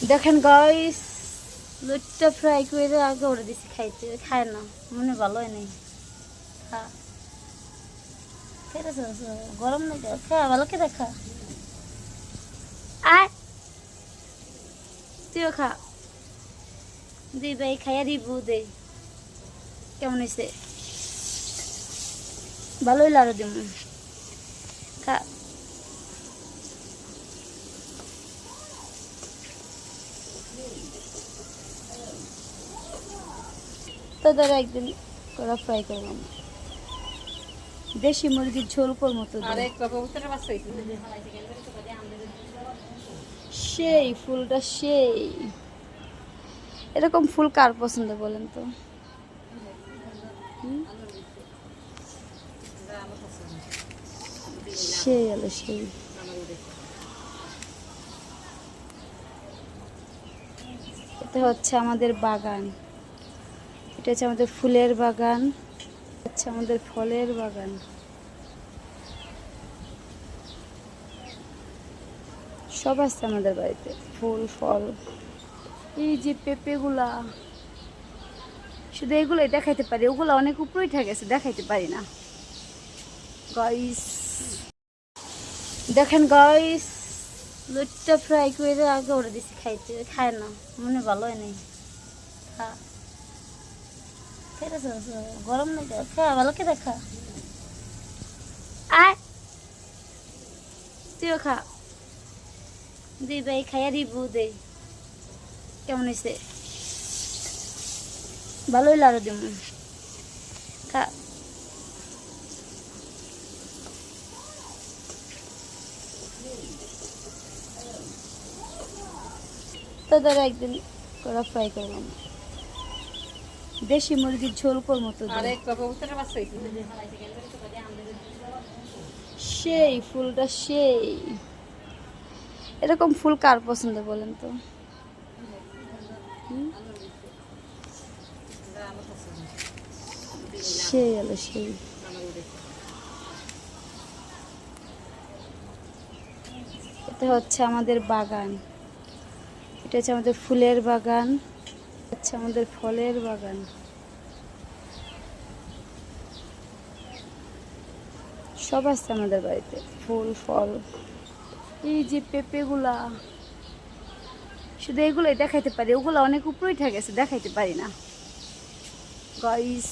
দেখেন guys, লুটটা fry করে আগে ওরে দিছি খাইতে, খায় না, মনে ভালো হয় নাই। খা, খেতেছ গরম না, খা ভালো কে দেখা। আয় তুইও খা, দুই ভাই খাইয়া রিভিউ দে কেমন হয়েছে। ভালোই লাগো দিম, খা। তো ধরো একদিন করা ফ্রাই করলাম, দেশি মুরগির ঝোল করবো তো। সেই ফুলটা সেই, এরকম ফুল কার পছন্দ বলেন তো? সেই আলো সেই। এটা হচ্ছে আমাদের বাগান, এটা হচ্ছে আমাদের ফুলের বাগান, হচ্ছে আমাদের ফলের বাগান। সব আছে আমাদের বাড়িতে, ফুল ফল। এই যে পেঁপেগুলা, শুধু এগুলোই দেখাইতে পারি, ওগুলো অনেক উপরে উঠে গেছে, দেখাইতে পারি না গাইস। দেখেন গাইস, লুটটা ফ্রাই করে আগে ওরে দিছি খাইতে, খায় না, মনে ভালো হয় নাই। খা, খেতেছ গরম না, খা ভালো কে দেখা। আয় তুইও খা, দুই ভাই খাইয়া রিভিউ দে কেমন হয়েছে। ভালোই লাগো দিম, খা। তো ধরো একদিন করা ফ্রাই করলাম, দেশি মুরগির ঝোল করবো তো। সেই ফুলটা সেই, এরকম ফুল কার পছন্দ বলেন তো? সেই আলো সেই। এটা হচ্ছে আমাদের বাগান, এটা হচ্ছে আমাদের ফুলের বাগান, হচ্ছে আমাদের ফলের বাগান। সব আছে আমাদের বাড়িতে, ফুল ফল। এই যে পেঁপেগুলা, শুধু এগুলোই দেখাইতে পারি, ওগুলো অনেক উপরে উঠে গেছে, দেখাইতে পারি না গাইস।